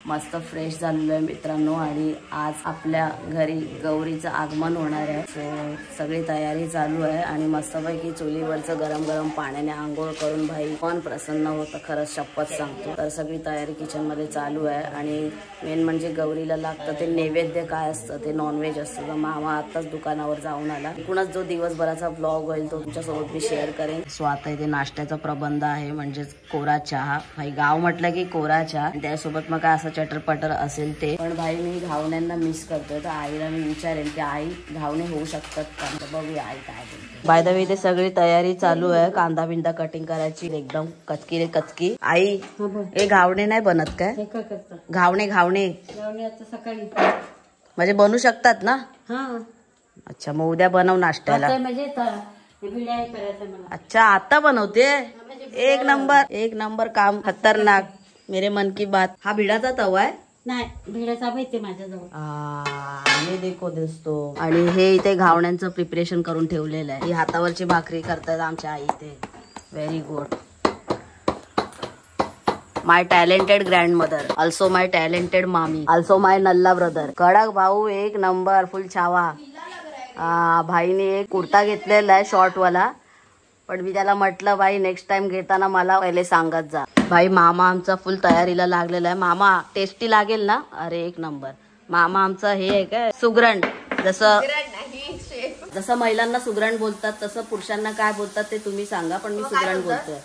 मस्त फ्रेश झालेलो आहे मित्रांनो आणि आज आपल्या घरी गौरीचं आगमन होणार आहे. सो सगळी तयारी चालू आहे आणि मस्तपैकी चुलीवरचं गरम गरम पाण्याने आंघोळ करून भाई पण प्रसन्न होतं, खरंच शपथ सांगतो. तर सगळी तयारी किचन मध्ये चालू आहे आणि मेन म्हणजे गौरीला लागतं ते नैवेद्य काय असतं ते नॉनव्हेज असतं. तर मामा आताच दुकानावर जाऊन आला. एकूणच जो दिवसभराचा ब्लॉग होईल तो तुमच्यासोबत मी शेअर करेन. सो आता इथे नाश्त्याचा प्रबंध आहे, म्हणजेच कोरा चहा. भाई गाव म्हटलं की कोरा चहा, त्यासोबत मग काय असं चटरपटर असेल ते. पण भाई मी घावण्यांना मिस करतोय, तर आईला मी विचारेन की आई घावणे होऊ शकतात का. बघूया आई काय बोलते. बाय द वे इथे सगळी तयारी चालू आहे, कांदा बिंदा कटिंग करायची एकदम कचकी रे कचकी. आई हे घावणे नाही बनत काय? घावणे घावणे आता सकाळी म्हणजे बनवू शकतात ना? अच्छा, मग उद्या बनव नाश्त्याला. अच्छा आता बनवते. एक नंबर काम, खतरनाक. मेरे मन की बात. हा भिडाचा तवा आहे? नाही, भिडाचा माहिती माझ्याजवळ. देखो दिसतो. आणि हे इथे घावण्यांचं प्रिपरेशन करून ठेवलेलं आहे. ही हातावरची भाकरी करतात आमच्या आई. इथे व्हेरी गुड. माय टॅलेंटेड ग्रँडमदर, ऑल्सो माय टॅलेंटेड मामी, ऑल्सो माय नल्ला ब्रदर. कडक भाऊ, एक नंबर, फुल छावा. भाईने एक कुर्ता घेतलेला आहे शॉर्ट वाला, पण मी त्याला म्हटलं भाई नेक्स्ट टाइम घेताना मला पहिले सांगत जा. भाई मामा आमचा फुल तयारीला लागलेला आहे. मामा टेस्टी लागेल ना? अरे एक नंबर. मामा आमचा हे आहे काय सुगरण. जसं महिलांना सुगरण बोलतात तसं पुरुषांना काय बोलतात ते तुम्ही सांगा, पण मी सुगरण बोलतोय.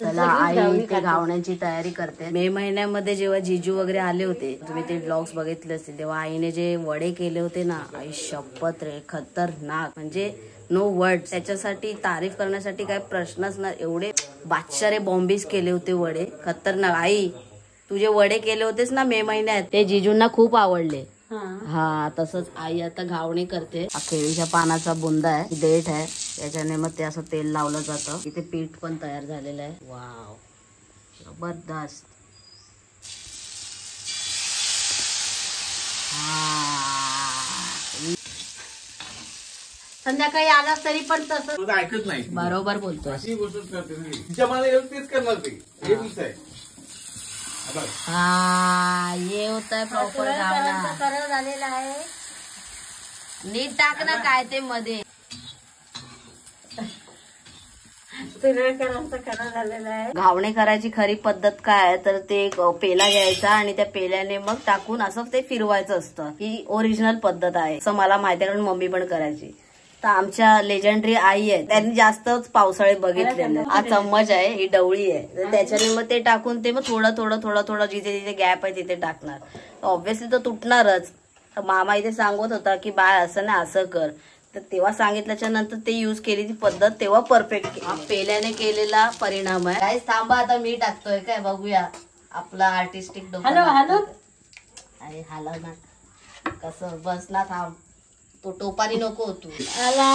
चला आई इथे घावण्याची तयारी करते. मे महिन्यामध्ये जेव्हा जिजू वगैरे आले होते, तुम्ही ते ब्लॉग्स बघितले असतील, तेव्हा आईने जे वडे केले होते ना, आई शपथ रे खतरनाक, म्हणजे नो वर्ड. त्याच्यासाठी तारीफ करण्यासाठी काय प्रश्नच ना. एवढे बादशारे बॉम्बीज केले होते वडे, खतरनाक. आई तुझे वडे केले होतेस ना मे महिन्यात, ते जिजूंना खूप आवडले. हा तसंच आई आता घावणे करते. हा केळीच्या पानाचा बुंदा आहे, देठ आहे, याच्याने मग ते असं तेल लावलं जातं. इथे पीठ पण तयार झालेलं आहे. वाव जबरदस्त. संध्याकाळी आला तरी पण तसं ऐकत नाही. बरोबर बोलतोय. अशी गोष्ट करते मला तेच करणार ते. हे दिसतंय ये होत आहे प्रॉपर घावणा. सरळ झालेला आहे. नीट टाक ना काय ते मध्ये. घावणे करायची खरी पद्धत काय आहे तर ते एक पेला घ्यायचा आणि त्या पेल्याने मग टाकून असं ते फिरवायचं असतं. ही ओरिजिनल पद्धत आहे, असं मला माहिती आहे, कारण मम्मी पण करायची. तर आमच्या लेजंडरी आई आहे, त्यांनी जास्तच पावसाळे बघितलेले. हा चम्मच आहे, ही डवळी आहे, तर त्याच्याने मग ते टाकून ते मग थोडं जिथे जिथे गॅप आहे तिथे टाकणार. ऑब्व्हियसली तो तुटणारच. तर मामा इथे सांगत होता की बाय असं ना असं कर, तर तेव्हा सांगितल्याच्या नंतर ते युज केली ती पद्धत, तेव्हा परफेक्ट. पेल्याने केलेला परिणाम आहे. काय थांबा आता मी टाकतोय काय बघूया आपला आर्टिस्टिक डोकं. अरे हॅलो ना, कसं बस ना, थांब. तो टोपारी नको तू. आला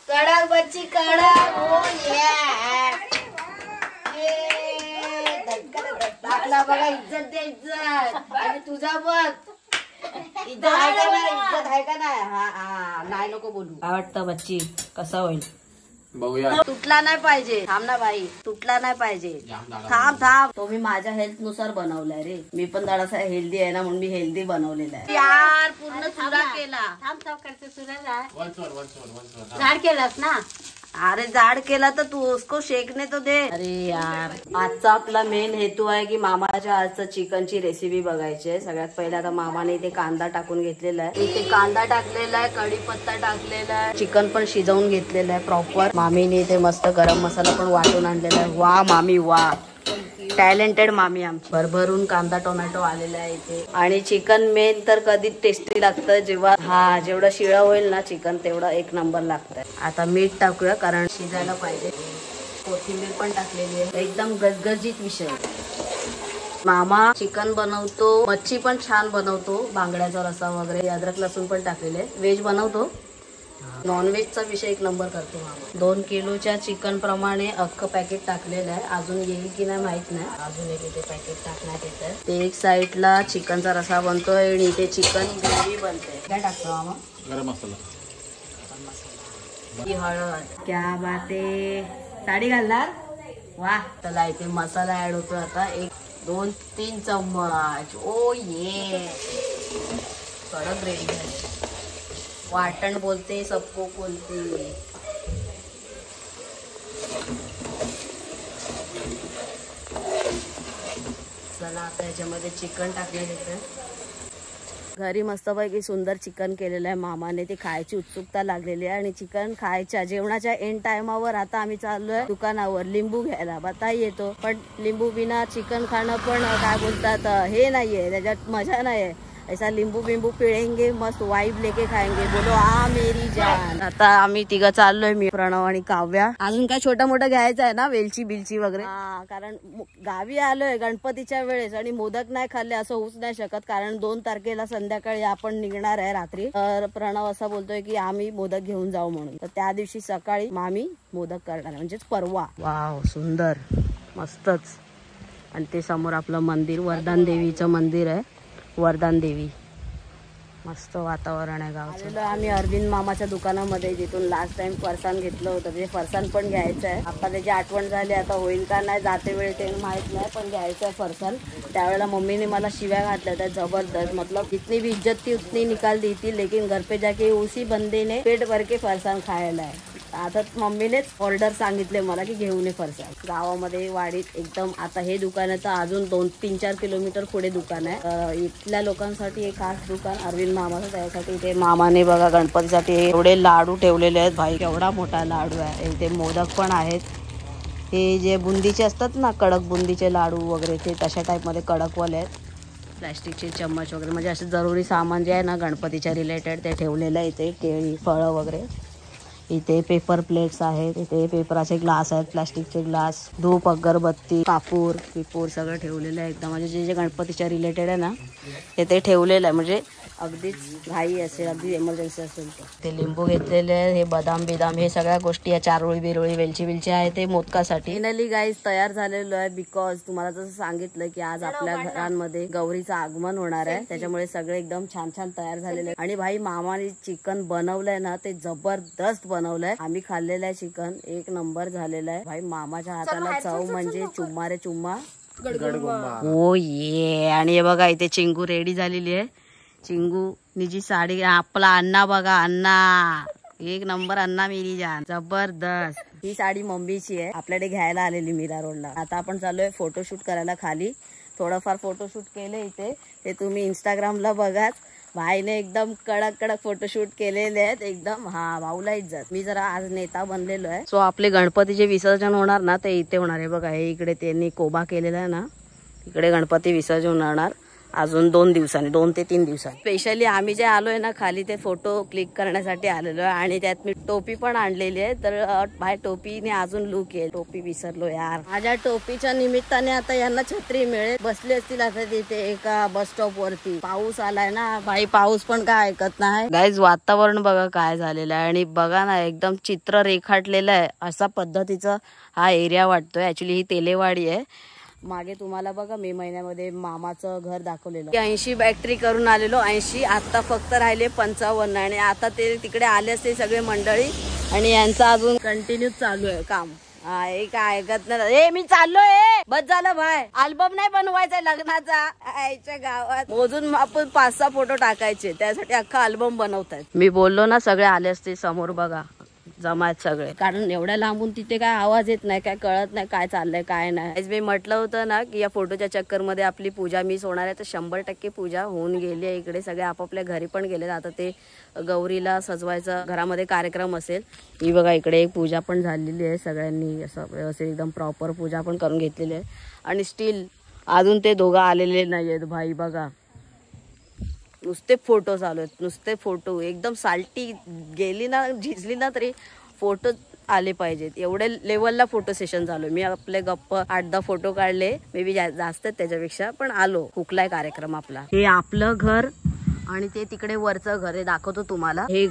कडक बच्ची कडक. टाकला बघा, इज्जत दे इज्जत. आणि तुझा बघ इज्जत आहे का नाही. हा नाही नको बोलू. काय वाटतं बच्ची कसं होईल बघूया. तुटला नाही पाहिजे. थांब ना बाई, तुटला नाही पाहिजे. थांब. तो मी माझ्या हेल्थ नुसार बनवलाय रे. मी पण थोडासा हेल्दी आहे ना, म्हणून मी हेल्दी बनवलेला आहे. यार पूर्ण चुरा केला. करते झाड केलास ना. अरे जाड केला तर तू उसको शेकने तो दे. अरे यार, आजचा आपला मेन हेतू आहे की मामाच्या आजचं चिकनची रेसिपी बघायची आहे. सगळ्यात पहिले आता मामाने इथे कांदा टाकून घेतलेला आहे. इथे कांदा टाकलेला आहे, कढीपत्ता टाकलेला आहे, चिकन पण शिजवून घेतलेलं आहे प्रॉपर. मामीने इथे मस्त गरम मसाला पण वाटून आणलेला आहे. वा मामी वा, टॅलेंटेड मामी आमची. भरभरून कांदा टोमॅटो आलेला आहे इथे. आणि चिकन मेन तर कधी टेस्टी लागतं जेव्हा जेवढं शिळं होईल ना चिकन तेवढं एक नंबर लागतं. आता मीठ टाकूया कारण शिजायला पाहिजे. कोथिंबीर पण टाकलेली आहे. एकदम गजगजीत विषय. मामा चिकन बनवतो, मच्छी पण छान बनवतो, बांगड्याचा रसा वगैरे, अद्रक लसूण पण टाकलेले. व्हेज बनवतो, नॉनव्हेजचा विषय एक नंबर करतो मामा. 2 किलोच्या चिकन प्रमाणे अख्खं पॅकेट टाकलेलं आहे. अजून येईल की नाही माहित नाही. अजून एक इथे पॅकेट टाकण्यात येतं. ते एक साईडला चिकनचा रसा बनतोय आणि इथे चिकन ग्रेव्ही बनते. काय टाकतो मामा? गरम मसाला. ही हळद. क्या बाते, साडी घालणार. वा. चला इथे मसाला ऍड होतो आता. 1-2-3 चम्मच. ओ ये, कडक रेडी झाली. वाटण बोलते सबको बोलते. चला आता याच्यामध्ये चिकन टाकण्यात येतं. घरी मस्तपैकी सुंदर चिकन केलेलं आहे मामाने. ते खायची उत्सुकता लागलेली आहे आणि चिकन खायच्या जेवणाच्या एंड टायमावर आता आम्ही चाललोय दुकानावर लिंबू घ्यायला. बताई येतो पण लिंबू बिना चिकन खाणं पण काय बोलतात हे नाहीये, त्याच्यात मजा नाहीये. ऐसा लिंबू बिंबू पिळेंगे, मस्त वाइब लेके खाएंगे. बोलो आ मेरी जान. आता आम्ही तिघं चाललोय, मी, प्रणव आणि काव्या. अजून काय छोटं मोठं घ्यायचं आहे ना, वेलची बिलची वगैरे. कारण गावी आलोय गणपतीच्या वेळेस आणि मोदक नाही खाल्ले असं होऊच नाही शकत. कारण 2 तारखेला संध्याकाळी आपण निघणार आहे रात्री. तर प्रणव असा बोलतोय की आम्ही मोदक घेऊन जाऊ म्हणून. तर त्या दिवशी सकाळी मामी मोदक करणार आहे, म्हणजेच परवा. वाव, सुंदर, मस्तच. आणि ते समोर आपलं मंदिर, वरदान देवीचं मंदिर आहे. वरदान देवी. मस्त वातावरण आहे गावचं. आम्ही अरविंद मामाच्या दुकानामध्ये, जिथून लास्ट टाइम फरसाण घेतलं होतं. ते फरसाण पण घ्यायचं आहे. आता त्याची आठवण झाली, आता होईल का नाही जाते वेळ ते माहित नाही, पण घ्यायचं आहे फरसाण. त्यावेळेला मम्मीने मला शिव्या घातल्या त्या जबरदस्त. मतलब जितनी भी इज्जत थी उतनी निकाल दी थी, लेकिन घर पे जाके उसी बंदे ने पेट भर के फरसाण खायला आहे. आता मम्मीनेच ऑर्डर सांगितले मला की घेऊन ये फरसाण. गावामध्ये वाडीत एकदम. आता हे दुकान आहे तर अजून 2-3-4 किलोमीटर पुढे दुकान आहे. इथल्या लोकांसाठी एक खास दुकान अरविंद मामाचं. त्यासाठी इथे मामाने बघा गणपतीसाठी एवढे लाडू ठेवलेले आहेत. भाई केवढा मोठा लाडू आहे. इथे मोदक पण आहेत. हे जे बुंदीचे असतात ना, कडक बुंदीचे लाडू वगैरे, ते तशा टाईपमध्ये कडकवाले आहेत. प्लॅस्टिकचे चम्मच वगैरे, म्हणजे असे जरुरी सामान जे आहे ना गणपतीच्या रिलेटेड ते ठेवलेलं आहे. इथे केळी, फळं वगैरे. इथे पेपर प्लेट्स आहेत. इथे पेपराचे ग्लास आहेत, प्लास्टिकचे ग्लास, धूप, अगरबत्ती, कापूर पिपूर सगळं ठेवलेलं आहे एकदम. म्हणजे जे जे गणपतीच्या रिलेटेड आहे ना ते ठेवलेलं आहे. म्हणजे अगदीच घाई असेल, अगदी इमर्जन्सी असेल तर. ते लिंबू घेतलेले आहे. हे बदाम बिदाम, हे सगळ्या गोष्टी या चारोळी बिरोळी वेलची बिलची आहे ते मोदकासाठी. फायनली गाईज तयार झालेलो आहे. बिकॉज तुम्हाला जसं सांगितलं की आज आपल्या घरांमध्ये गौरीचं आगमन होणार आहे, त्याच्यामुळे सगळे एकदम छान छान तयार झालेले आहे. आणि भाई मामाने चिकन बनवलंय ना, ते जबरदस्त बनवलंय. आम्ही खाल्लेलं आहे चिकन, 1 नंबर झालेलं आहे. भाई मामाच्या हाताला चव म्हणजे चुम्मा रे चुम्मा. हो ये. आणि हे बघा इथे चिंगू रेडी झालेली आहे. चिंगू जी साडी, आपला अण्णा बघा, अण्णा 1 नंबर, अण्णा मेरी जान, जबरदस्त. ही साडी मम्मीची आहे, आपल्याकडे घ्यायला आलेली मीरा रोडला. आता आपण चालूय फोटोशूट करायला खाली. थोडंफार फोटोशूट केले इथे, ते तुम्ही इंस्टाग्रामला बघाच. भाईने एकदम कडक कडक फोटोशूट केलेले आहेत एकदम. हा, भाऊला इज्जत. मी जरा आज नेता बनलेलो आहे. सो आपले गणपतीचे विसर्जन होणार ना ते इथे होणार आहे. बघा हे इकडे त्यांनी कोबा केलेला आहे ना, इकडे गणपती विसर्जन होणार अजून 2 दिवसांनी, 2 ते 3 दिवसांनी. स्पेशली आम्ही जे आलोय ना खाली, ते फोटो क्लिक करण्यासाठी आलेलो आहे. आणि त्यात मी टोपी पण आणलेली आहे. तर भाई टोपीने अजून लुक आहे. टोपी विसरलो यार. माझ्या टोपीच्या निमित्ताने आता यांना छत्री मिळेल. बसले असतील आता तिथे एका बस स्टॉप वरती. पाऊस आलाय ना भाई, पाऊस पण काय ऐकत नाही. गाईज वातावरण बघा काय झालेलं आहे. आणि बघा ना एकदम चित्र रेखाटलेलं आहे. असा पद्धतीचा हा एरिया वाटतोय. ऍक्च्युली ही तेलेवाडी आहे. मागे तुम्हाला बघा मे महिन्यामध्ये मामाचं घर दाखवलेलं. 80 बॅटरी करून आलेलो, 80. आता फक्त राहिले 55. आणि आता ते तिकडे आले असते सगळे मंडळी आणि यांचं अजून कंटिन्यू चालू आहे काम. हे काय ऐकत नाही. ए मी चाललोय, बस झालं भाई. अल्बम नाही बनवायचा लग्नाचा आईच्या गावात. मोजून आपण 5-6 फोटो टाकायचे, त्यासाठी अख्खा अल्बम बनवतायत. मी बोललो ना सगळे आले असते समोर बघा जमात सगळे. कारण एवढ्या लांबून तिथे काय आवाज येत नाही, काय कळत नाही काय चाललंय काय नाही. मी म्हटलं होतं ना की या फोटोच्या चक्कर मध्ये आपली पूजा मिस होणार आहे, तर 100% पूजा होऊन गेली आहे. इकडे सगळे आपापल्या घरी पण गेले. आता ते गौरीला सजवायचा घरामध्ये कार्यक्रम असेल. ही बघा इकडे एक पूजा पण झालेली आहे. सगळ्यांनी असं व्यवस्थित एकदम प्रॉपर पूजा पण करून घेतलेली आहे. आणि स्टील अजून ते दोघं आलेले नाहीयेत भाई. बघा नुसते फोटो चालू आहेत, नुसते फोटो. एकदम साल्टी गेली ना, झिजली ना तरी फोटो आले पाहिजेत, एवढे लेवलला फोटो सेशन चालू. मी आपले गप्प 8-10 फोटो काढले, मे बी जास्त त्याच्यापेक्षा, पण आलो. हुकलाय कार्यक्रम आपला. हे आपलं घर आणि ते तिकडे वरचं घर, हे दाखवतो तुम्हाला. हे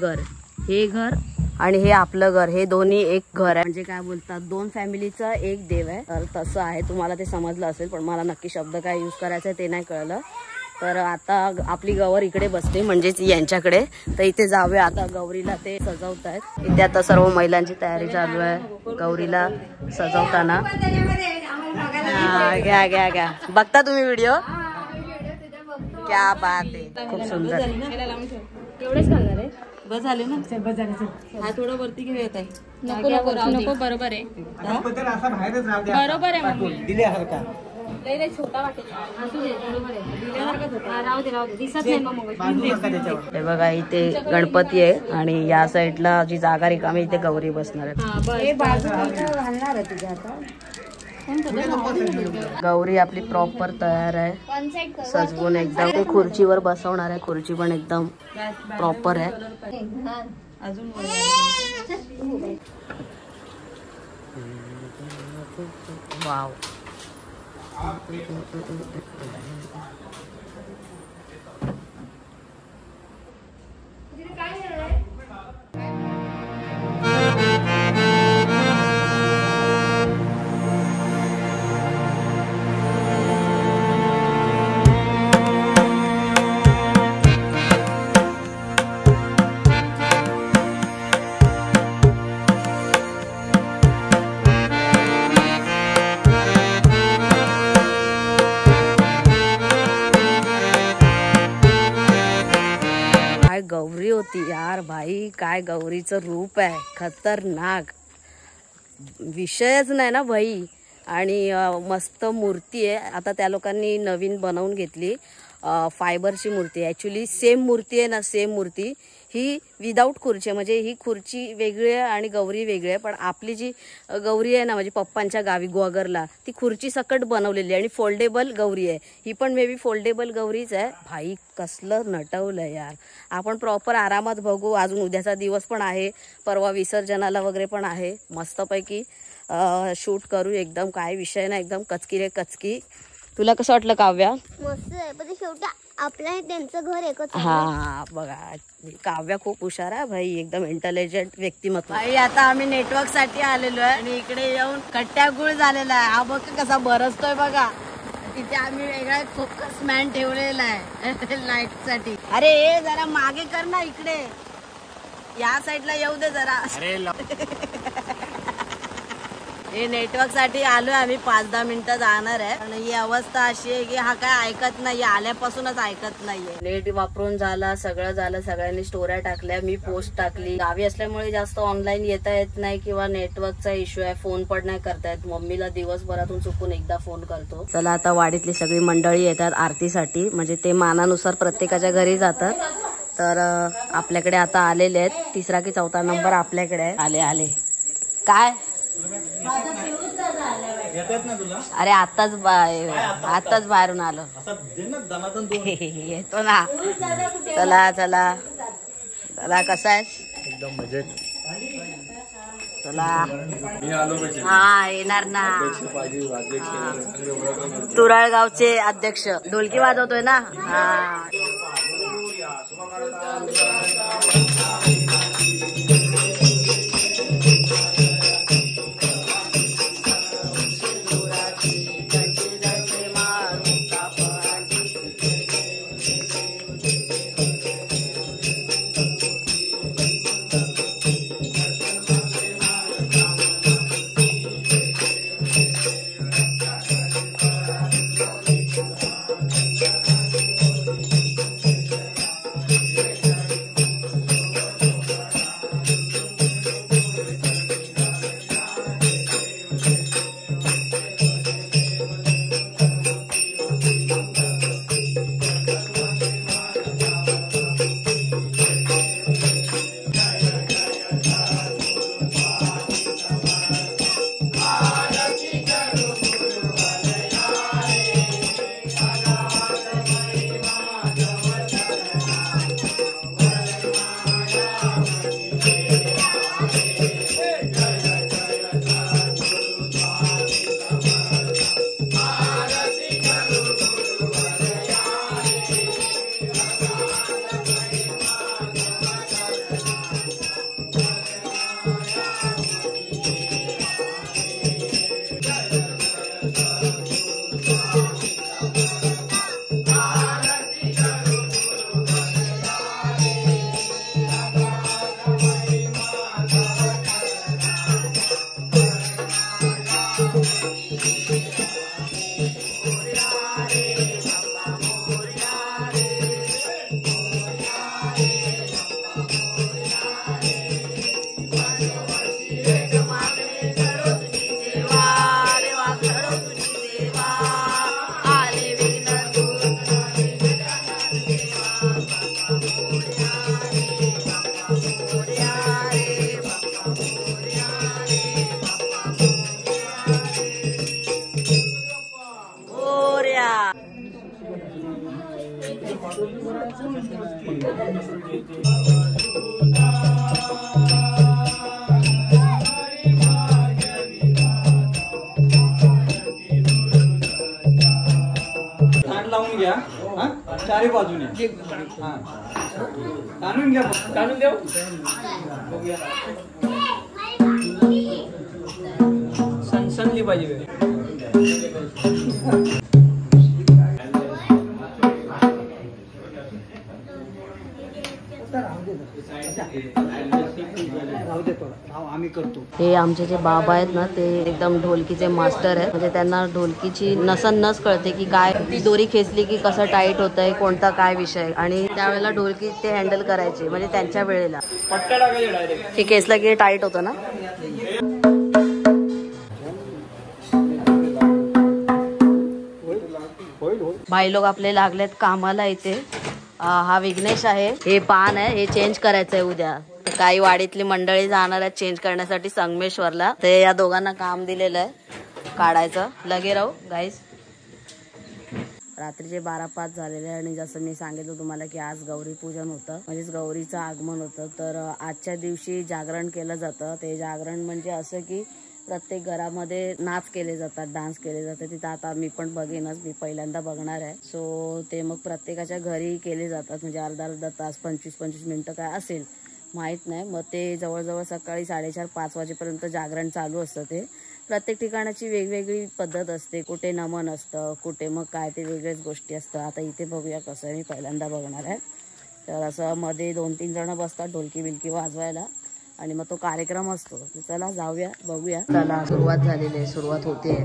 घर आणि हे आपलं घर, हे दोन्ही एक घर आहे. म्हणजे काय बोलतात, 2 फॅमिलीचा एक देव आहे. तर तसं आहे, तुम्हाला ते समजलं असेल, पण मला नक्की शब्द काय यूज करायचा ते नाही कळलं. तर आता आपली गौर इकडे बसते म्हणजेच यांच्याकडे. तर इथे जाऊया आता, गौरीला ते सजवतायत. इथे आता सर्व महिलांची तयारी चालू आहे गौरीला सजवताना. घ्या घ्या घ्या, बघता तुम्ही व्हिडिओ? क्या बात आहे, खूप सुंदर. एवढेच घालणार आहे. बस झाले ना, हा थोडं वरती घेऊया ताई. नको बरोबर आहे. बरोबर आहे मम्मी. लय छोटा वाटेल. असू दे, बरोबर आहे. राहू दे दिसत नाही मग. हे बघा इथे गणपती आहे आणि या साईडला जी जागा रिकामी इथे गौरी बसणार आहे. घालणार आहे तुझ्या आता. गौरी आपली प्रॉपर तयार आहे, सजवून एकदम. ते खुर्चीवर बसवणार आहे, खुर्ची पण एकदम प्रॉपर आहे. अजून वाव. गौरी होती यार भाई, काय गौरीचं रूप आहे, खतरनाक, विषयच नाही ना भाई. आणि मस्त मूर्ती आहे. आता त्या लोकांनी नवीन बनवून घेतली, फायबरची मूर्ती. ॲक्च्युली सेम मूर्ती आहे ना, सेम मूर्ती ही विदाऊट खुर्ची आहे. म्हणजे ही खुर्ची वेगळी आहे आणि गौरी वेगळी आहे. पण आपली जी गौरी आहे ना, म्हणजे पप्पांच्या गावी गोगरला, ती खुर्ची सकट बनवलेली आहे आणि फोल्डेबल गौरी आहे. ही पण मे बी फोल्डेबल गौरीच आहे. भाई कसलं नटवलं यार. आपण प्रॉपर आरामात बघू. अजून उद्याचा दिवस पण आहे, परवा विसर्जनाला वगैरे पण आहे. मस्तपैकी शूट करू एकदम, काय विषय नाही, एकदम कचकी रे कचकी. तुला कसं वाटलं काव्या? मस्त आहे, पण शेवटी आपलं त्यांचं घर एकच. हा बघा, काव्या खूप हुशार आहे भाई, एकदम इंटेलिजंट व्यक्तिमत्व. भाई आता आम्ही नेटवर्क साठी आलेलो आहे आणि इकडे येऊन कट्ट्यागुळ झालेला आहे. हा बघ कसा बरसतोय बघा. तिथे आम्ही वेगळा फोकस मॅन ठेवलेला आहे लाईट साठी. अरे जरा मागे कर ना, इकडे या साईडला येऊ दे जरा. हे नेटवर्क साठी आलोय आम्ही, 5-10 मिनिटं जाणार आहे. आणि ही अवस्था अशी आहे की हा काय ऐकत नाही, आल्यापासूनच ऐकत नाहीये. नेट वापरून झाला, सगळं झालं, सगळ्यांनी स्टोऱ्या टाकल्या, मी पोस्ट टाकली. गावी असल्यामुळे जास्त ऑनलाईन येता येत नाही किंवा नेटवर्कचा इश्यू आहे, फोन पण नाही करता येत. मम्मीला दिवसभरातून चुकून एकदा फोन करतो. चला आता वाडीतली सगळी मंडळी येतात आरतीसाठी, म्हणजे ते मानानुसार प्रत्येकाच्या घरी जातात. तर आपल्याकडे आता आलेले आहेत, 3रा की 4था नंबर आपल्याकडे आहे. आले काय अरे आताच बाहेरून आलो. येतो ना. चला चला चला, कसा आहेस? एकदम मजेत. चला. मी आलो हा येणार ना. तुरळगावचे अध्यक्ष ढोलकी वाजवतोय ना. हा चारी बाजूने काढून घ्या काढून देऊ सनसनली पाहिजे आम्ही करतो। हे आमचे जे बाबा आहेत ना ते एकदम ढोलकीचे मास्टर आहेत, म्हणजे त्यांना ढोलकीची नस कळते की काय ती दोरी खेचली की कसं टाईट होत आहे, कोणता काय विषय, आणि त्यावेळेला ढोलकी ते हँडल करायचे म्हणजे त्यांच्या वेळेला पट्ट्या टाकायचे डायरेक्ट की खेचला की टाईट होतं ना। भाई लोक आपले लागलेत कामाला इथे। हा विघ्नेश आहे, हे पान आहे, हे चेंज करायचं आहे उद्या। काही वाडीतली मंडळी जाणार आहेत चेंज करण्यासाठी संगमेश्वरला, ते या दोघांना काम दिलेलं आहे काढायचं। लगे राहू गाईस। रात्रीचे 12:05 झालेले आणि जसं मी सांगितलं तुम्हाला की आज गौरी पूजन होतं, म्हणजेच गौरीचं आगमन होतं। तर आजच्या दिवशी जागरण केलं जातं। ते जागरण म्हणजे असं की प्रत्येक घरामध्ये नाच केले जातात, डान्स केले जातात। तिथं आता मी पण बघेनच, मी पहिल्यांदा बघणार आहे। सो ते मग प्रत्येकाच्या घरी केले जातात, म्हणजे अर्धा तास 25-25 मिनिटं काय असेल माहीत नाही। मग ते जवळजवळ सकाळी 4:30-5 वाजेपर्यंत जागरण चालू असतं। ते प्रत्येक ठिकाणाची वेगवेगळी पद्धत असते, कुठे नमन असतं, कुठे मग काय ते वेगळ्याच गोष्टी असतं। आता इथे बघूया कसं आहे, मी पहिल्यांदा बघणार आहे। तर असं मध्ये 2-3 जण बसतात ढोलकी बिलकी वाजवायला आणि मग तो कार्यक्रम असतो। चला जाऊया बघूया। चला सुरुवात झालेली आहे, सुरुवात होते।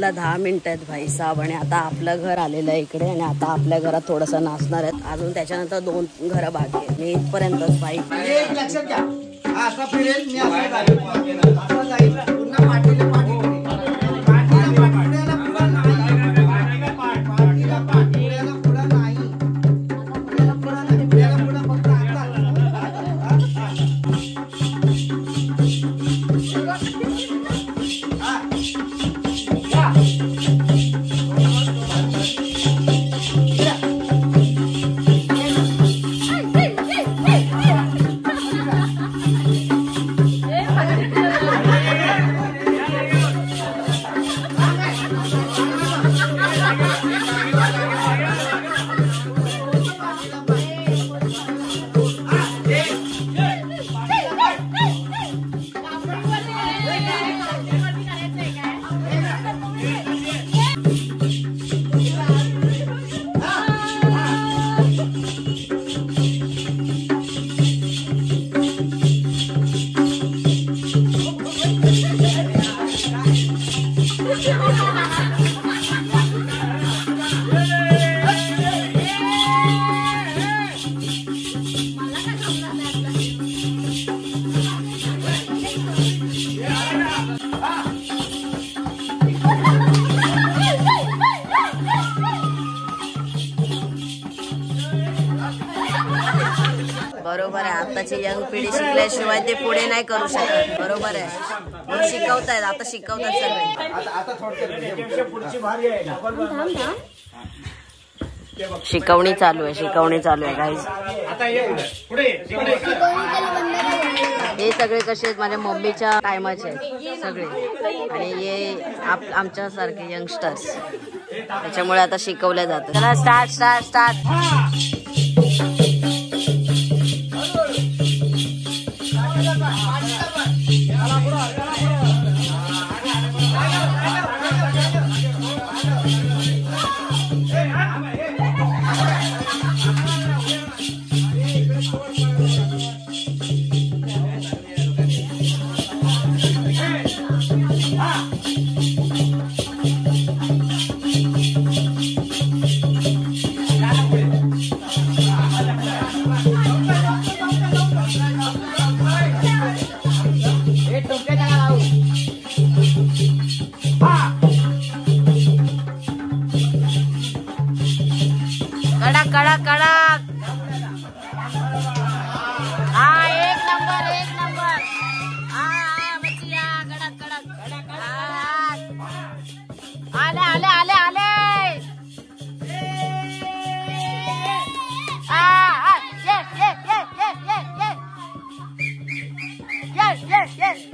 ला 10 मिनिट आहेत भाई साहब आणि आता आपलं घर आलेलं आहे इकडे आणि आता आपल्या घरात थोडंसं नाचणार आहेत अजून त्याच्यानंतर 2 घरं बाकी आहेत मी इथपर्यंतच भाई लक्षात घ्या असं फिरेल मी असं जाईल पुन्हा पाठीला बरोबर आहे आताची यंग पिढी शिकल्याशिवाय ते पुढे नाही करू शकत बरोबर आहे शिकवतायत आता शिकवतात सगळे शिकवणी चालू आहे गाईज हे सगळे कसे आहेत माझ्या मम्मीच्या टायमाचे आहेत सगळे आणि हे आमच्या सारखे यंगस्टर्स त्याच्यामुळे आता शिकवल्या जातं. चला स्टार्ट स्टार्ट स्टार्ट. कडक कडक कडक. हा एक नंबर एक नंबर. हा बचिया कडक कडक कडक. आले आले आले आले. Yes.